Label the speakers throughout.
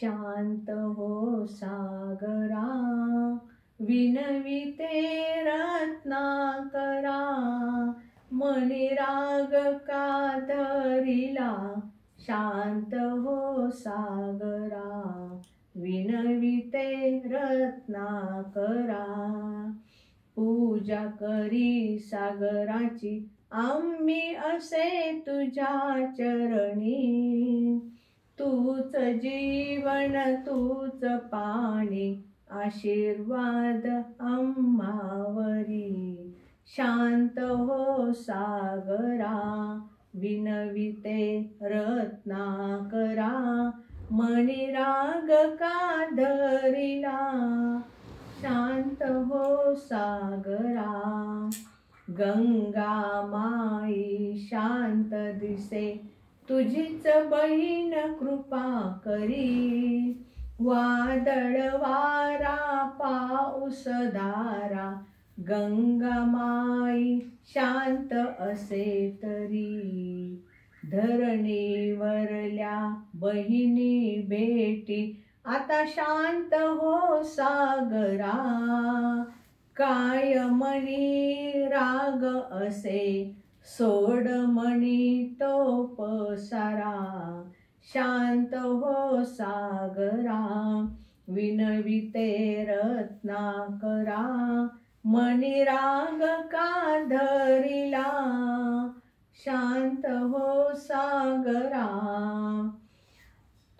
Speaker 1: शांत हो सागरा, विनविते रत्नाकरा. मनी राग का धरिला, शांत हो सागरा, विनविते रत्नाकरा. पूजा करी सागराची आम्ही असे तुझ्या चरणी. तूच जीवन तूच पाणी, आशीर्वाद आम्हावरी. शांत हो सागरा, विनविते रत्नाकरा. मनी राग का धरिला, शांत हो सागरा. गंगा माई शांत दिसे, तुझीच बहीण कृपा करी. वादळ वारा पाऊस धारा, गंगा माई शांत असे तरी. धरणीवरल्या बहिणी भेटी, आता शांत हो सागरा. काय मनी राग असे, सोड मनी तो पसारा. शांत हो सागरा, विनविते रत्नाकरा. मनी राग का धरिला, शांत हो सागरा.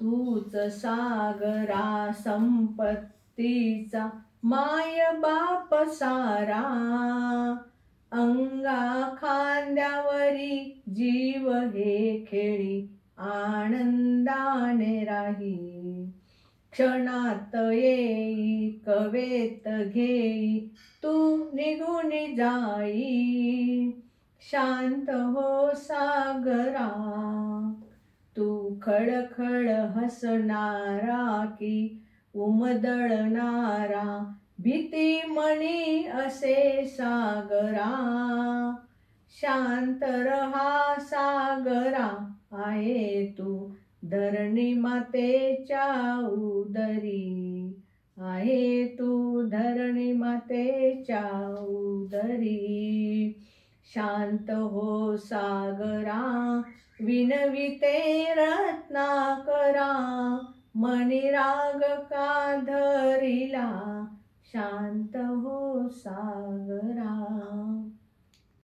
Speaker 1: तूच सागरा संपत्तीचा, माय बाप सारा. अंगा खांद्यावरी जीव हे खेळी, आनंदाने राही. क्षणात येई कवेत घेई, तू निघून जाई. शांत हो सागरा, तू खळखळ हसणारा की उमदळणारा. भीती मनी असे सागरा, शांत रहा सागरा. आहे तू धरणी मातेच्या उदरी, आहे तू धरणी मातेच्या उदरी. शांत हो सागरा, विनविते रत्नाकरा. मनी राग का धरिला, शांत हो सागरा.